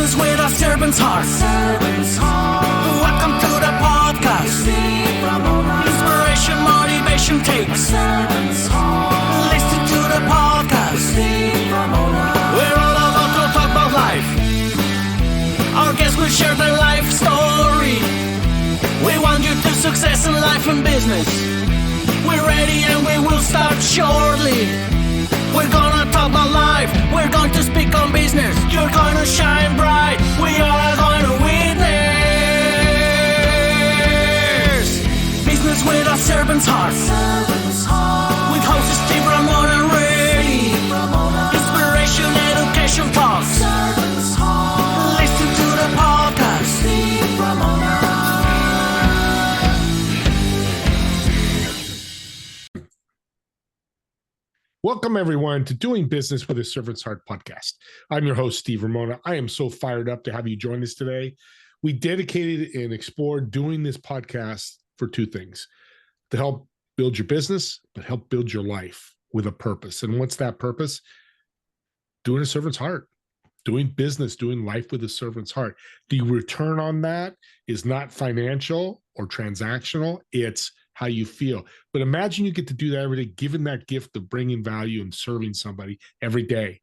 Business with a servant's heart. Welcome to the podcast. Inspiration, motivation takes. Listen to the podcast. We're all about to talk about life. Our guests will share their life story. We want you to success in life and business. We're ready and we will start shortly. We're gonna talk about life. We're going to speak on business. You're gonna shine bright. We are going to witness. Business with a servant's heart. With hosts Steve, Ramona, and Ray. Inspiration, education talks. Listen to the podcast. Steve, Ramona. Welcome, everyone, to Doing Business with a Servant's Heart podcast. I'm your host, Steve Ramona. I am so fired up to have you join us today. We dedicated and explored doing this podcast for two things: to help build your business, but help build your life with a purpose. And what's that purpose? Doing a servant's heart, doing business, doing life with a servant's heart. The return on that is not financial or transactional. It's how you feel. But imagine you get to do that every day, given that gift of bringing value and serving somebody every day.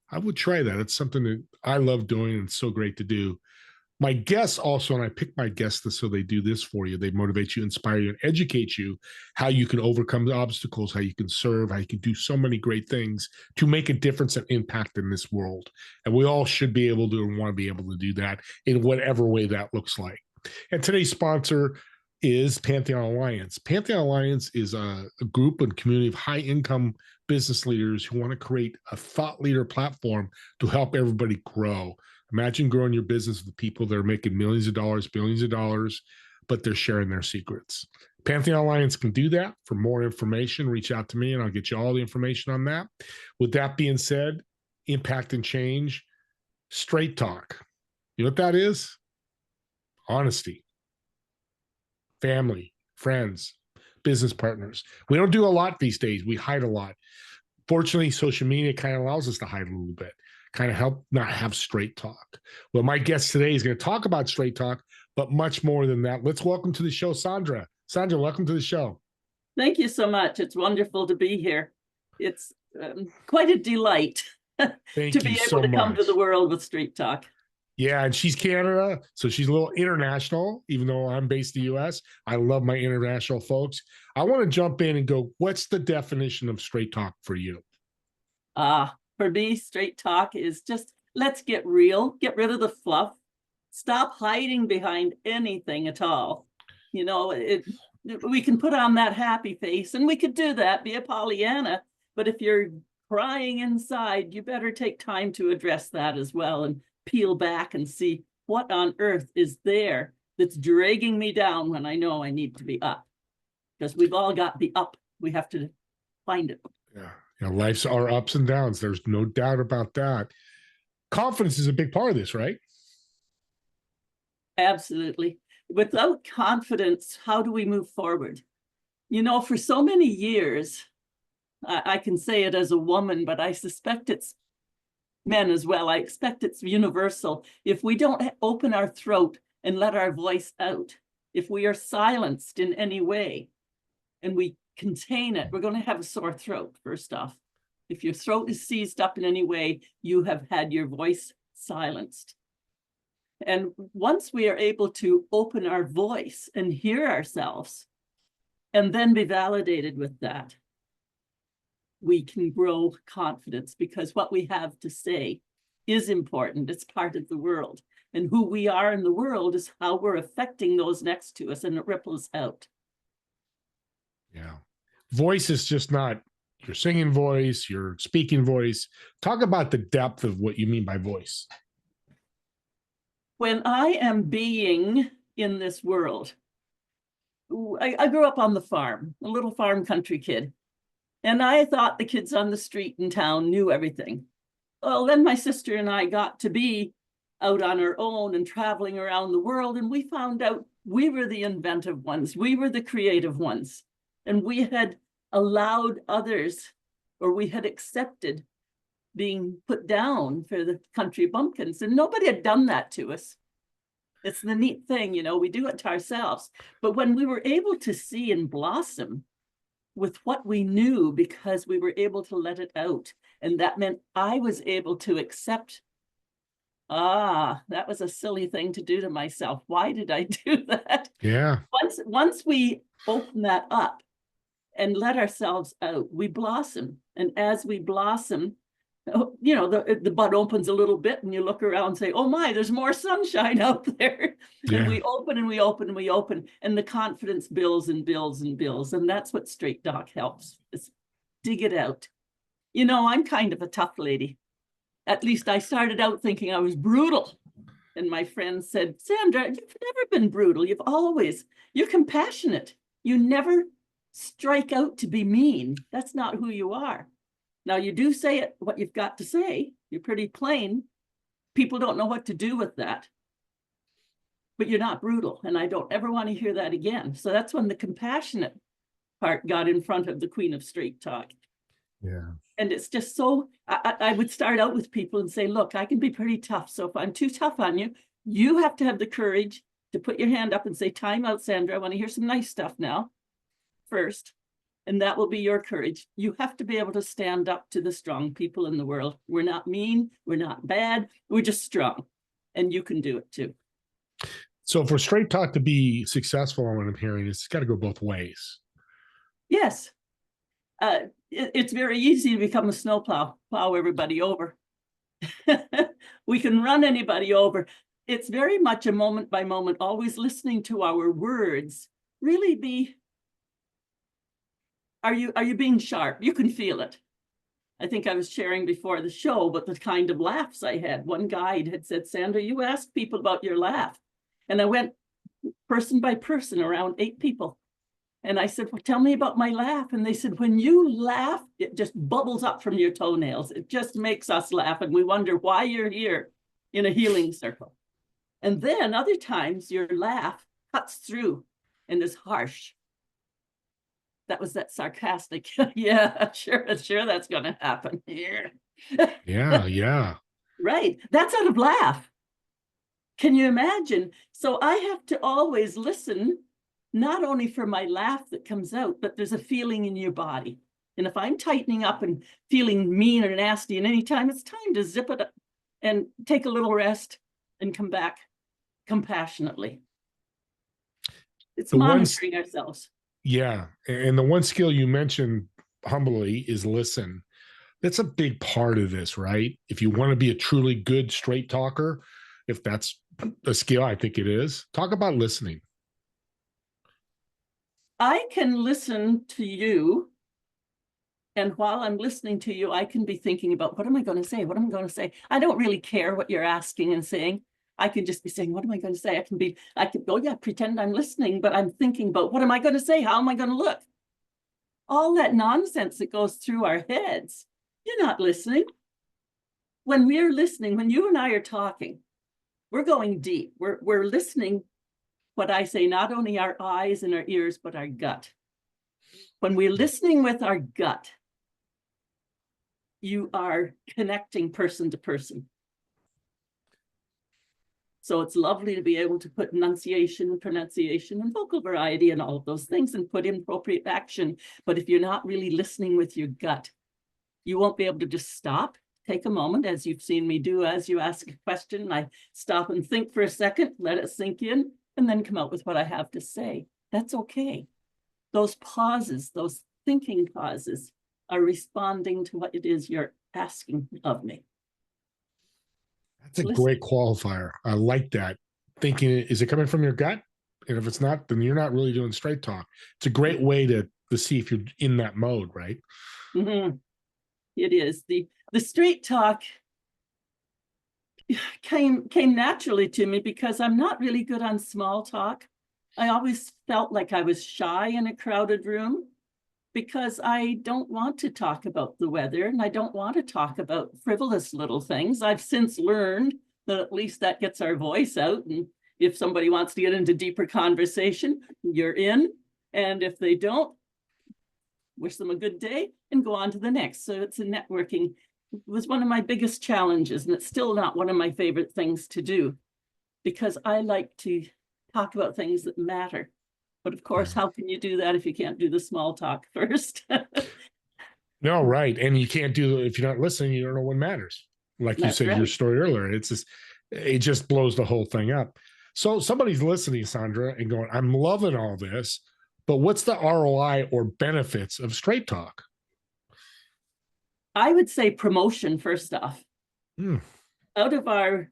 I would try that. It's something that I love doing, and it's so great to do. My guests also, and I pick my guests so they do this for you. They motivate you, inspire you, and educate you how you can overcome the obstacles, how you can serve, how you can do so many great things to make a difference and impact in this world. And we all should be able to and want to be able to do that in whatever way that looks like. And today's sponsor is Pantheon Alliance. Pantheon Alliance is a group and community of high-income business leaders who want to create a thought leader platform to help everybody grow. Imagine growing your business with people that are making millions of dollars, billions of dollars, but they're sharing their secrets. Pantheon Alliance can do that. For more information, reach out to me and I'll get you all the information on that. With that being said, impact and change, straight talk. You know what that is? Honesty. Family, friends, business partners. We don't do a lot these days. We hide a lot. Fortunately, social media kind of allows us to hide a little bit, kind of help not have straight talk. Well, my guest today is going to talk about straight talk, but much more than that. Let's welcome to the show, Sandra. Sandra, welcome to the show. Thank you so much. It's wonderful to be here. It's quite a delight to be able to come to the world with straight talk. Yeah, and she's Canada, so she's a little international, even though I'm based in the U.S. I love my international folks. I want to jump in and go, what's the definition of straight talk for you? For me, straight talk is just, let's get real, get rid of the fluff, stop hiding behind anything at all. You know, we can put on that happy face, and we could do that, be a Pollyanna, but if you're crying inside, you better take time to address that as well and peel back and see what on earth is there that's dragging me down when I know I need to be up. Because we've all got the up. We have to find it. Yeah. Life's our ups and downs. There's no doubt about that. Confidence is a big part of this, right? Absolutely. Without confidence, how do we move forward? You know, for so many years, I can say it as a woman, but I suspect it's men as well. I expect it's universal. If we don't open our throat and let our voice out, if we are silenced in any way and we contain it, we're going to have a sore throat, first off. If your throat is seized up in any way, you have had your voice silenced. And once we are able to open our voice and hear ourselves and then be validated with that, we can grow confidence, because what we have to say is important. It's part of the world. And who we are in the world is how we're affecting those next to us, and it ripples out. Yeah. Voice is just not your singing voice, your speaking voice. Talk about the depth of what you mean by voice. When I am being in this world, I grew up on the farm, a little farm country kid. And I thought the kids on the street in town knew everything. Well, then my sister and I got to be out on our own and traveling around the world, and we found out we were the inventive ones. We were the creative ones. And we had allowed others, or we had accepted being put down for the country bumpkins, and nobody had done that to us. It's the neat thing, you know, we do it to ourselves. But when we were able to see and blossom with what we knew, because we were able to let it out, and that meant I was able to accept, that was a silly thing to do to myself. Why did I do that? Yeah. Once we open that up and let ourselves out, we blossom. And as we blossom, you know, the bud opens a little bit and you look around and say, oh my, there's more sunshine out there. Yeah. And we open and we open and we open, and the confidence builds and builds and builds. And that's what straight talk helps, is dig it out. You know, I'm kind of a tough lady. At least I started out thinking I was brutal. And my friends said, Sandra, you've never been brutal. You're compassionate. You never strike out to be mean. That's not who you are. Now, you do say it, what you've got to say. You're pretty plain. People don't know what to do with that. But you're not brutal. And I don't ever want to hear that again. So that's when the compassionate part got in front of the queen of straight talk. Yeah. And it's just so, I would start out with people and say, look, I can be pretty tough. So if I'm too tough on you, you have to have the courage to put your hand up and say, time out, Sandra. I want to hear some nice stuff now first. And that will be your courage. You have to be able to stand up to the strong people in the world. We're not mean. We're not bad. We're just strong. And you can do it too. So for straight talk to be successful, what I'm hearing, it's got to go both ways. Yes. It's very easy to become a snowplow, plow everybody over. We can run anybody over. It's very much a moment by moment, always listening to our words. Really be, are you being sharp? You can feel it. I think I was sharing before the show, but the kind of laughs I had. One guide had said, Sandra, you ask people about your laugh. And I went person by person, around 8 people. And I said, well, tell me about my laugh. And they said, when you laugh, it just bubbles up from your toenails. It just makes us laugh. And we wonder why you're here in a healing circle. And then other times your laugh cuts through and is harsh. That was that sarcastic. Yeah, sure, that's going to happen. Yeah. Right. That's out of laugh. Can you imagine? So I have to always listen, not only for my laugh that comes out, but there's a feeling in your body. And if I'm tightening up and feeling mean or nasty, and anytime, it's time to zip it up and take a little rest and come back compassionately. It's monitoring ourselves. Yeah. And the one skill you mentioned humbly is listen. That's a big part of this, right? If you want to be a truly good straight talker, if that's a skill, I think it is, talk about listening. I can listen to you. And while I'm listening to you, I can be thinking about, what am I going to say? What am I going to say? I don't really care what you're asking and saying. I can just be saying, what am I going to say? I can go, yeah, pretend I'm listening, but I'm thinking about, what am I going to say? How am I going to look? All that nonsense that goes through our heads. You're not listening. When we're listening, when you and I are talking, we're going deep. We're listening. What I say, not only our eyes and our ears, but our gut. When we're listening with our gut, you are connecting person to person. So it's lovely to be able to put enunciation, pronunciation, and vocal variety and all of those things and put in appropriate action. But if you're not really listening with your gut, you won't be able to just stop, take a moment, as you've seen me do as you ask a question. I stop and think for a second, let it sink in, and then come out with what I have to say. That's okay. Those pauses, those thinking pauses, are responding to what it is you're asking of me. That's a great qualifier. I like that. Thinking, is it coming from your gut? And if it's not, then you're not really doing straight talk. It's a great way to see if you're in that mode, right? Mm-hmm. It is. The straight talk came naturally to me because I'm not really good on small talk. I always felt like I was shy in a crowded room because I don't want to talk about the weather and I don't want to talk about frivolous little things. I've since learned that at least that gets our voice out. And if somebody wants to get into deeper conversation, you're in. And if they don't, wish them a good day and go on to the next. So it's a networking was one of my biggest challenges, and it's still not one of my favorite things to do, because I like to talk about things that matter. But of course, how can you do that if you can't do the small talk first? No, right. And you can't do, if you're not listening, you don't know what matters. Like you That's said, your right. story earlier, it just blows the whole thing up. So somebody's listening, Sandra, and going, I'm loving all this, but what's the ROI or benefits of straight talk? I would say promotion first off. Hmm. Out of our,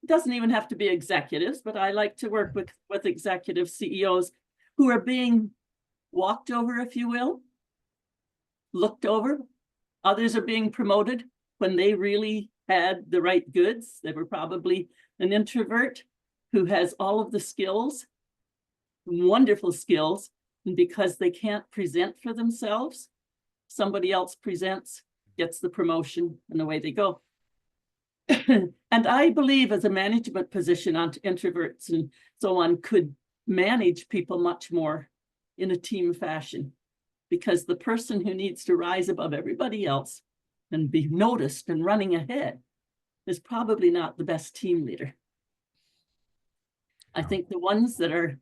doesn't even have to be executives, but I like to work with executive CEOs who are being walked over, if you will, looked over. Others are being promoted when they really had the right goods. They were probably an introvert who has all of the skills, wonderful skills, and because they can't present for themselves, somebody else presents, gets the promotion, and away they go. And I believe as a management position on introverts and so on could manage people much more in a team fashion, because the person who needs to rise above everybody else and be noticed and running ahead is probably not the best team leader. I think the ones that are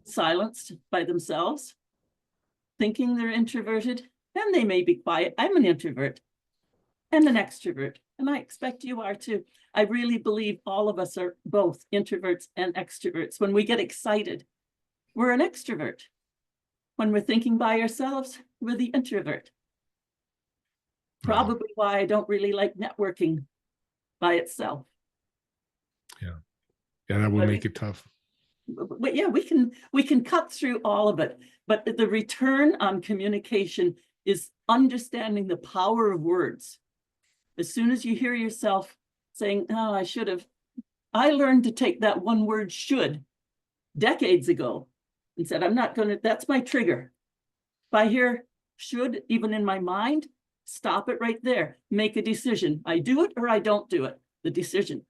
silenced by themselves, thinking they're introverted, and they may be quiet. I'm an introvert and an extrovert, and I expect you are too. I really believe all of us are both introverts and extroverts. When we get excited, we're an extrovert. When we're thinking by ourselves, we're the introvert. Probably why I don't really like networking by itself. Yeah. Yeah, that would make it tough. But yeah, we can cut through all of it. But the return on communication is understanding the power of words. As soon as you hear yourself saying, oh, I should have, I learned to take that one word should decades ago and said, I'm not going to, that's my trigger. If I hear should, even in my mind, stop it right there. Make a decision. I do it or I don't do it. The decision.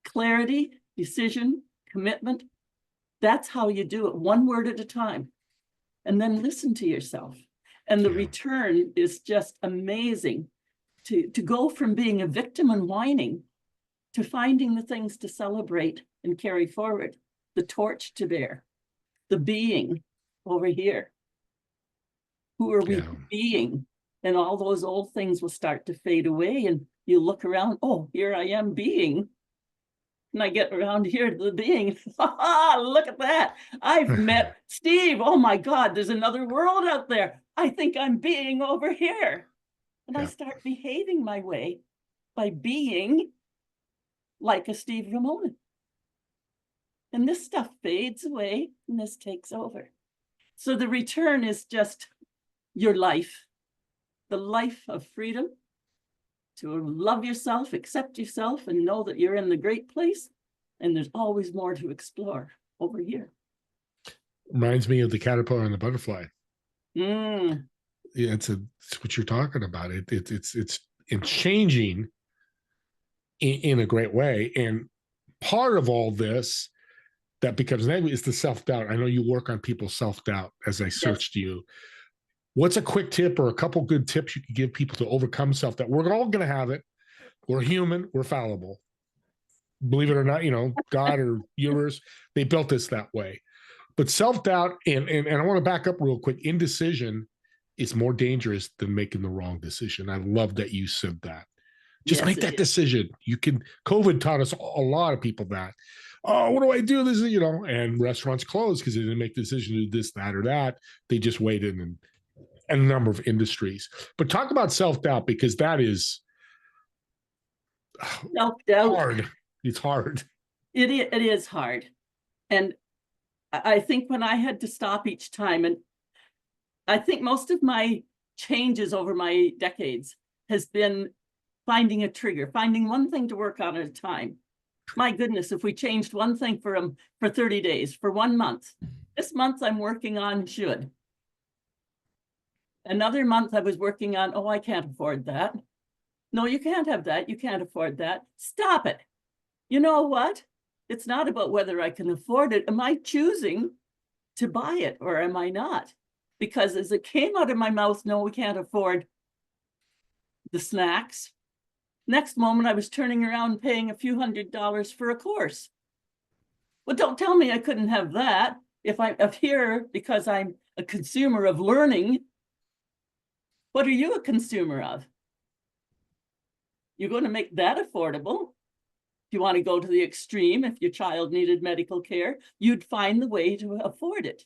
Clarity, decision, commitment. That's how you do it, one word at a time. And then listen to yourself. And the return is just amazing to go from being a victim and whining to finding the things to celebrate and carry forward, the torch to bear, the being over here. Who are we being? And all those old things will start to fade away, and you look around, oh, here I am being. And I get around here to the being. Look at that. I've met Steve. Oh my God, there's another world out there. I think I'm being over here. And I start behaving my way by being like a Steve Ramona. And this stuff fades away and this takes over. So the return is just your life, the life of freedom, to love yourself, accept yourself, and know that you're in the great place. And there's always more to explore over here. Reminds me of the caterpillar and the butterfly. Mm. Yeah, it's what you're talking about. It's changing in a great way. And part of all this that becomes negative is the self-doubt. I know you work on people's self-doubt as I searched you. What's a quick tip or a couple good tips you could give people to overcome self-doubt? We're all going to have it. We're human. We're fallible. Believe it or not, God or universe, they built us that way. But self-doubt, and I want to back up real quick, indecision is more dangerous than making the wrong decision. I love that you said that. Just make that decision. COVID taught us a lot of people that. Oh, what do I do? This is, and restaurants closed because they didn't make the decision to do this, that, or that. They just waited, and a number of industries. But talk about self-doubt, because that is self-doubt. Hard. It's hard. It is hard. And I think when I had to stop each time, and I think most of my changes over my decades has been finding a trigger, finding one thing to work on at a time. My goodness, if we changed one thing for 30 days, for 1 month, this month I'm working on should. Another month I was working on, oh, I can't afford that. No, you can't have that. You can't afford that. Stop it. You know what? It's not about whether I can afford it. Am I choosing to buy it or am I not? Because as it came out of my mouth, no, we can't afford. the snacks. Next moment, I was turning around paying a few $100s for a course. Well, don't tell me I couldn't have that if I'm up here because I'm a consumer of learning. What are you a consumer of? You're going to make that affordable. If you want to go to the extreme, if your child needed medical care, you'd find the way to afford it.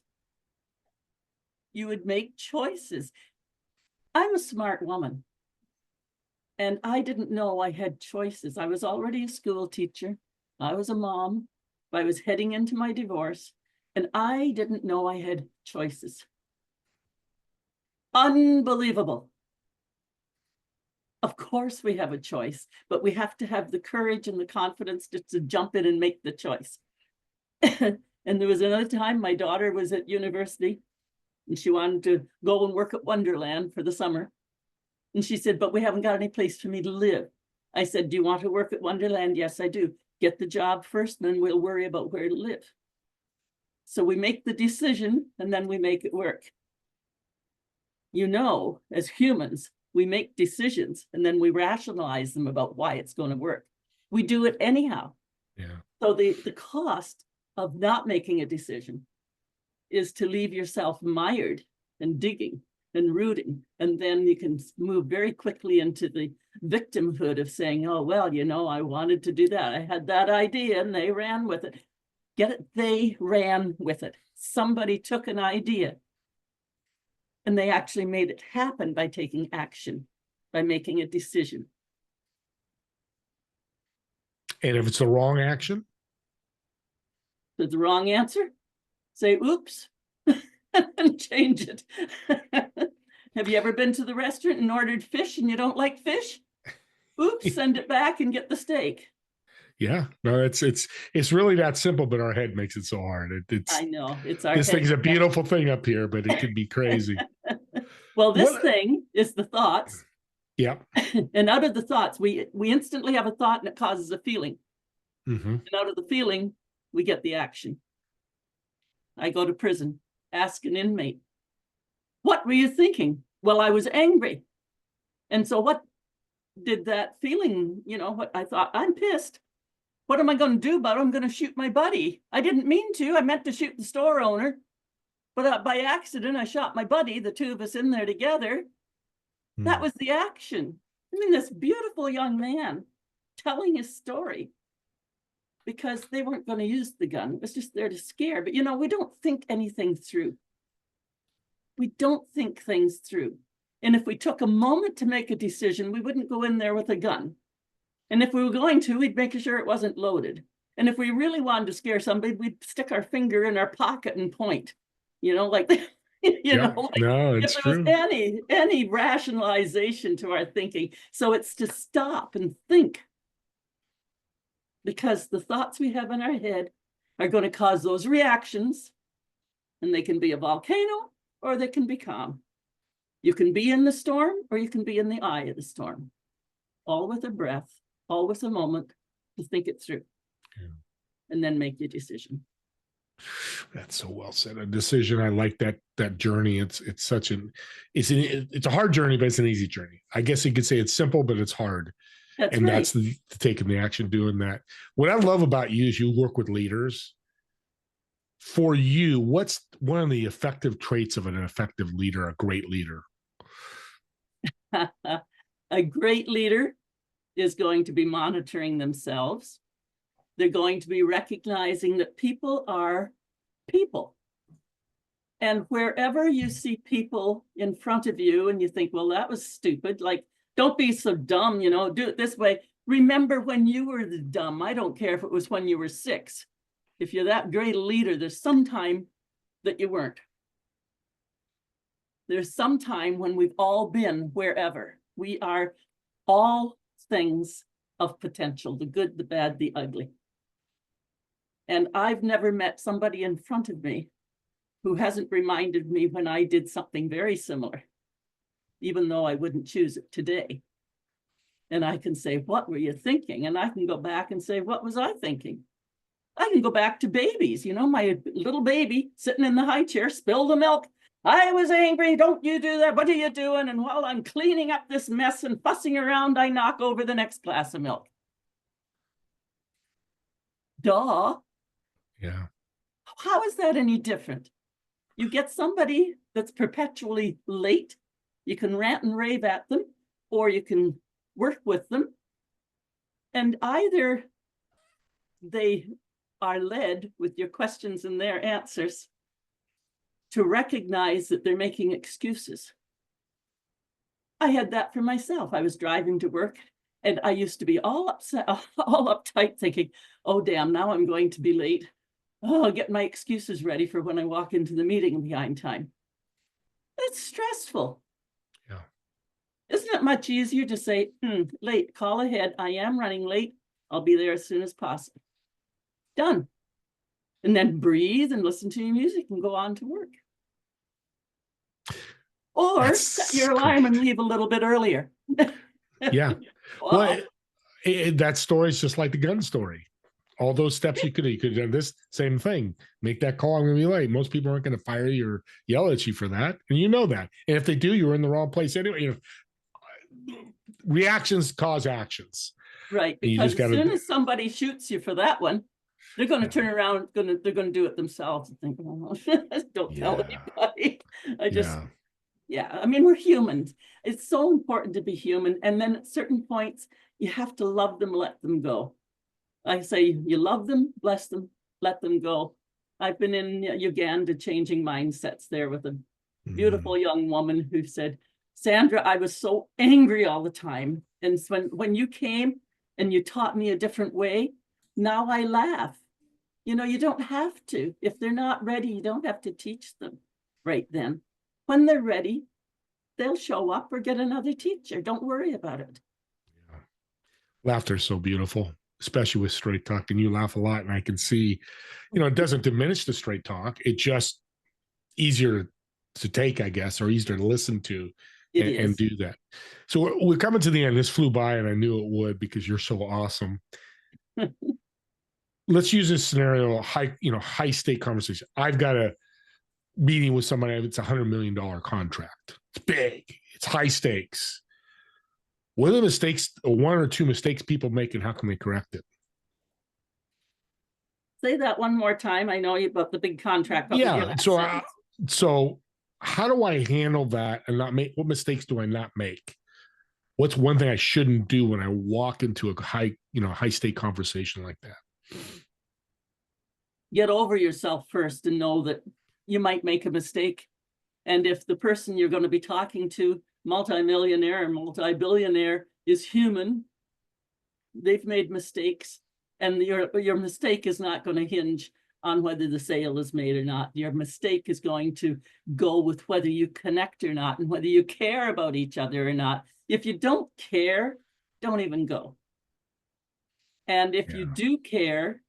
You would make choices. I'm a smart woman. And I didn't know I had choices. I was already a school teacher. I was a mom. I was heading into my divorce. And I didn't know I had choices. Unbelievable. Of course we have a choice, but we have to have the courage and the confidence to jump in and make the choice. And there was another time my daughter was at university and she wanted to go and work at Wonderland for the summer. And she said, but we haven't got any place for me to live. I said, do you want to work at Wonderland? Yes, I do. Get the job first, and then we'll worry about where to live. So we make the decision and then we make it work. You know, as humans, we make decisions and then we rationalize them about why it's going to work. We do it anyhow. Yeah. So the cost of not making a decision is to leave yourself mired and digging and rooting. And then you can move very quickly into the victimhood of saying, oh, well, you know, I wanted to do that. I had that idea and they ran with it. Get it? They ran with it. Somebody took an idea and they actually made it happen by taking action, by making a decision. And if it's the wrong action? If it's the wrong answer, say, oops, and change it. Have you ever been to the restaurant and ordered fish and you don't like fish? Oops, send it back and get the steak. Yeah, no, it's really that simple, but our head makes it so hard. I know, it's our this head. thing's a beautiful thing up here, but it can be crazy. Well, this thing is the thoughts. Yeah. And out of the thoughts, we instantly have a thought and it causes a feeling. Mm-hmm. And out of the feeling, we get the action. I go to prison, ask an inmate, what were you thinking? Well, I was angry. And so what did that feeling, you know, what I thought, I'm pissed. What am I going to do about it? I'm going to shoot my buddy. I didn't mean to. I meant to shoot the store owner. But by accident, I shot my buddy, the two of us in there together. That was the action. I mean, this beautiful young man telling his story because they weren't going to use the gun. It was just there to scare. But, you know, we don't think anything through. We don't think things through. And if we took a moment to make a decision, we wouldn't go in there with a gun. And if we were going to, we'd make sure it wasn't loaded. And if we really wanted to scare somebody, we'd stick our finger in our pocket and point, you know, like, you know, like no, it's if there true. was any rationalization to our thinking. So it's to stop and think. Because the thoughts we have in our head are going to cause those reactions. And they can be a volcano or they can be calm. You can be in the storm or you can be in the eye of the storm. All with a breath, all with a moment to think it through. Yeah. And then make your decision. That's so well said. A decision. I like that journey. It's a hard journey, but it's an easy journey. I guess you could say it's simple, but it's hard. That's and right. That's the taking the action, doing that. What I love about you is you work with leaders. For you, what's one of the effective traits of an effective leader, a great leader? A great leader is going to be monitoring themselves. They're going to be recognizing that people are people. And wherever you see people in front of you and you think, well, that was stupid, like, don't be so dumb, you know, do it this way. Remember when you were the dumb. I don't care if it was when you were 6. If you're that great a leader, there's some time that you weren't. There's some time when we've all been wherever. We are all things of potential, the good, the bad, the ugly. And I've never met somebody in front of me who hasn't reminded me when I did something very similar, even though I wouldn't choose it today. And I can say, what were you thinking? And I can go back and say, what was I thinking? I can go back to babies, you know, my little baby sitting in the high chair, spill the milk. I was angry. Don't you do that? What are you doing? And while I'm cleaning up this mess and fussing around, I knock over the next glass of milk. Duh. Yeah. How is that any different? You get somebody that's perpetually late. You can rant and rave at them, or you can work with them. And either they are led with your questions and their answers to recognize that they're making excuses. I had that for myself. I was driving to work and I used to be all upset, all uptight, thinking, oh, damn, now I'm going to be late. Oh, I'll get my excuses ready for when I walk into the meeting behind time. It's stressful. Yeah. Isn't it much easier to say, late, call ahead. I am running late. I'll be there as soon as possible. Done. And then breathe and listen to your music and go on to work. Or set your alarm and leave a little bit earlier. Yeah. Well, that story is just like the gun story. All those steps you could have done this same thing. Make that call. I'm going to be late. Most people aren't going to fire you or yell at you for that. And you know that. And if they do, you're in the wrong place anyway. Reactions cause actions. Right. Because as soon as somebody shoots you for that one, they're going to turn around, they're going to do it themselves and think, oh, don't tell anybody. I mean, we're humans. It's so important to be human. And then at certain points, you have to love them, let them go. I say, you love them, bless them, let them go. I've been in Uganda changing mindsets there with a beautiful young woman who said, Sandra, I was so angry all the time. And when you came and you taught me a different way, now I laugh. You know, you don't have to. If they're not ready, you don't have to teach them right then. When they're ready, they'll show up or get another teacher. Don't worry about it. Yeah. Laughter is so beautiful, especially with straight talk. And you laugh a lot. And I can see, it doesn't diminish the straight talk. It's just easier to take, I guess, or easier to listen to and do that. So we're coming to the end. This flew by and I knew it would because you're so awesome. Let's use this scenario, high stake conversation. I've got a meeting with somebody. It's $100 million contract. It's big. It's high stakes. What are the mistakes, or one or two mistakes people make, and how can they correct it? Say that one more time. I know about the big contract. Yeah. So how do I handle that and not make, what mistakes do I not make? What's one thing I shouldn't do when I walk into a high stake conversation like that? Get over yourself first and know that you might make a mistake. And if the person you're going to be talking to, multimillionaire or multi-billionaire, is human, they've made mistakes, and your mistake is not going to hinge on whether the sale is made or not. Your mistake is going to go with whether you connect or not and whether you care about each other or not. If you don't care, don't even go. And if you do care,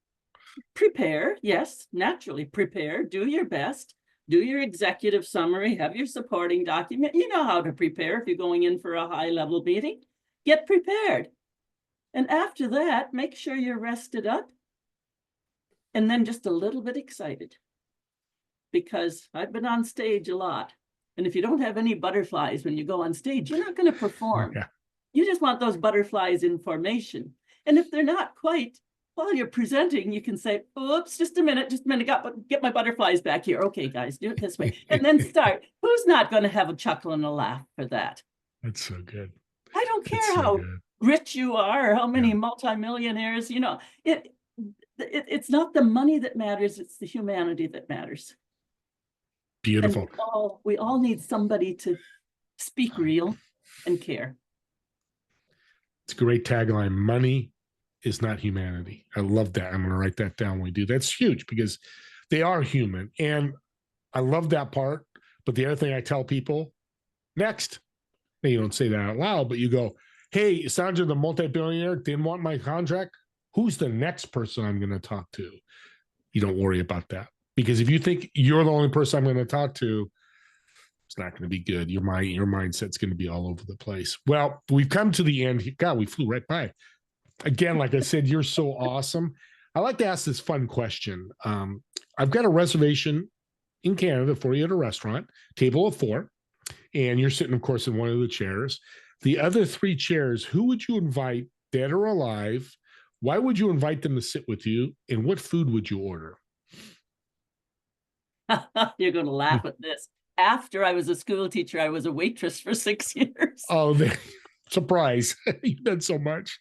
prepare. Yes, naturally prepare. Do your best. Do your executive summary. Have your supporting document. You know how to prepare if you're going in for a high-level meeting. Get prepared. And after that, make sure you're rested up and then just a little bit excited. Because I've been on stage a lot. And if you don't have any butterflies when you go on stage, you're not going to perform. Yeah. You just want those butterflies in formation. And if they're not quite, while you're presenting, you can say, oops, just a minute, get my butterflies back here. Okay, guys, do it this way. And then start. Who's not going to have a chuckle and a laugh for that? That's so good. I don't care how rich you are or how many multimillionaires, it's not the money that matters, it's the humanity that matters. Beautiful. And we all need somebody to speak real and care. It's a great tagline. Money is not humanity. I love that. I'm going to write that down when we do. That's huge because they are human. And I love that part. But the other thing I tell people, next, and you don't say that out loud, but you go, hey, Sandra, the multi-billionaire didn't want my contract. Who's the next person I'm going to talk to? You don't worry about that. Because if you think you're the only person I'm going to talk to, it's not going to be good. Your mindset's going to be all over the place. Well, we've come to the end. God, we flew right by. Again, like I said, you're so awesome. I like to ask this fun question. I've got a reservation in Canada for you at a restaurant, table of 4, and you're sitting, of course, in one of the chairs. The other 3 chairs, who would you invite, dead or alive? Why would you invite them to sit with you? And what food would you order? You're going to laugh at this. After I was a school teacher, I was a waitress for 6 years. Oh, surprise. You've done so much.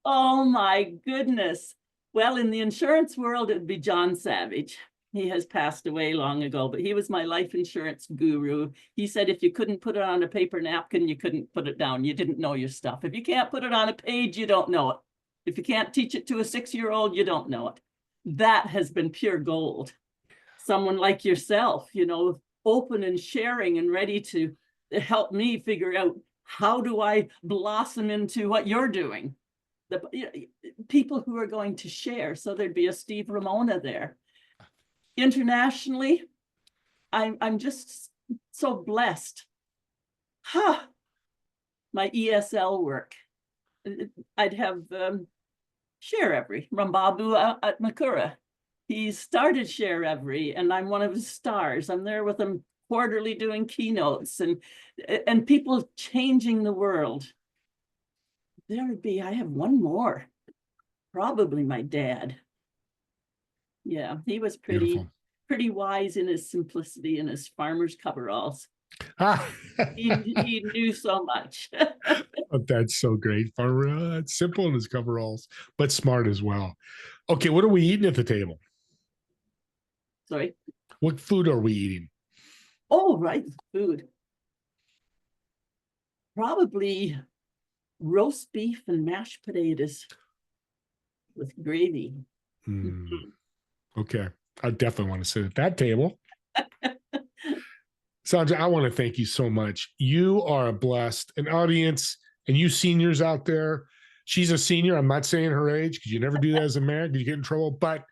Oh my goodness. Well, in the insurance world, it'd be John Savage. He has passed away long ago, but he was my life insurance guru. He said, if you couldn't put it on a paper napkin, you couldn't put it down. You didn't know your stuff. If you can't put it on a page, you don't know it. If you can't teach it to a 6-year-old, you don't know it. That has been pure gold. Someone like yourself, open and sharing and ready to help me figure out, how do I blossom into what you're doing? The people who are going to share. So there'd be a Steve Ramona there. Internationally, I'm just so blessed. My ESL work. I'd have Share Every, Rambabu at Makura. He started Share Every, and I'm one of his stars. I'm there with him quarterly doing keynotes and people changing the world. There would be, I have one more, probably my dad. Yeah, he was pretty wise in his simplicity and his farmer's coveralls. He knew so much. Oh, that's so great. Farmer, it's simple in his coveralls, but smart as well. Okay, what are we eating at the table? Sorry? What food are we eating? Oh, right, food. Probably roast beef and mashed potatoes with gravy. Okay, I definitely want to sit at that table. Sandra, I want to thank you so much. You are blessed. An audience, and you seniors out there, she's a senior. I'm not saying her age, because you never do that as a man, because you get in trouble. But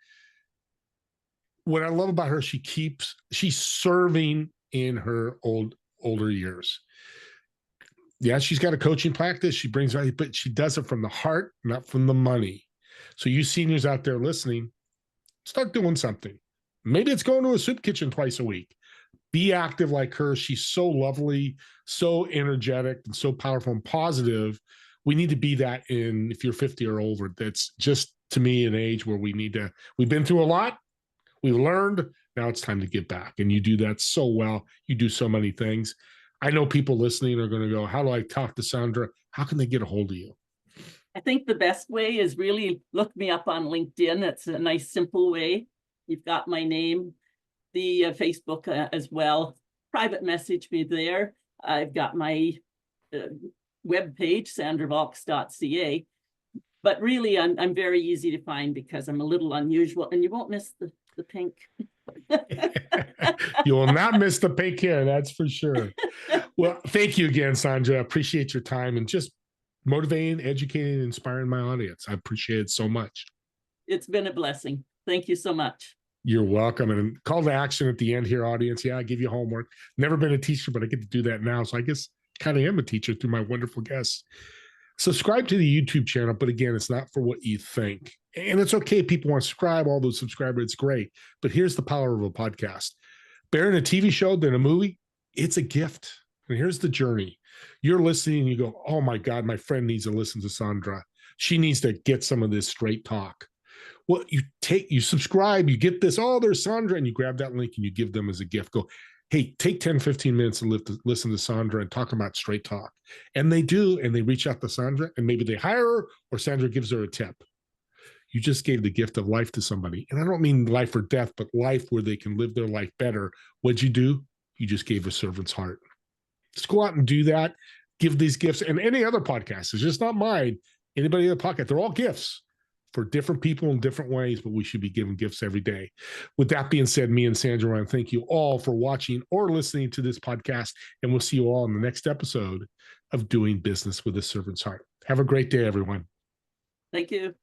what I love about her, she's serving in her older years. Yeah, she's got a coaching practice. She brings value, but she does it from the heart, not from the money. So you seniors out there listening, start doing something. Maybe it's going to a soup kitchen twice a week. Be active like her. She's so lovely, so energetic, and so powerful and positive. We need to be that if you're 50 or over. That's just, to me, an age where we've been through a lot. We've learned. Now it's time to give back. And you do that so well. You do so many things. I know people listening are going to go, how do I talk to Sandra? How can they get a hold of you? I think the best way is really look me up on LinkedIn. It's a nice, simple way. You've got my name, the Facebook as well. Private message me there. I've got my webpage, sandravalks.ca. But really, I'm very easy to find because I'm a little unusual, and you won't miss the pink. You will not miss the pink hair, that's for sure. Well, thank you again, Sandra. I appreciate your time and just motivating, educating, and inspiring my audience. I appreciate it so much. It's been a blessing. Thank you so much. You're welcome. And call to action at the end here, audience. Yeah, I give you homework. Never been a teacher, but I get to do that now. So I guess kind of am a teacher through my wonderful guests. Subscribe to the YouTube channel, but again, it's not for what you think. And it's okay. People want to subscribe, all those subscribers, it's great. But here's the power of a podcast. Better than a TV show than a movie, it's a gift. And here's the journey. You're listening and you go, oh my God, my friend needs to listen to Sandra. She needs to get some of this straight talk. Well, you subscribe, you get this, oh, there's Sandra, and you grab that link and you give them as a gift. Go, hey, take 10, 15 minutes and listen to Sandra and talk about straight talk. And they do, and they reach out to Sandra, and maybe they hire her, or Sandra gives her a tip. You just gave the gift of life to somebody. And I don't mean life or death, but life where they can live their life better. What'd you do? You just gave a servant's heart. Just go out and do that. Give these gifts. And any other podcast, it's just not mine. Anybody in the podcast, they're all gifts for different people in different ways, but we should be giving gifts every day. With that being said, me and Sandra want to thank you all for watching or listening to this podcast, and we'll see you all in the next episode of Doing Business with a Servant's Heart. Have a great day, everyone. Thank you.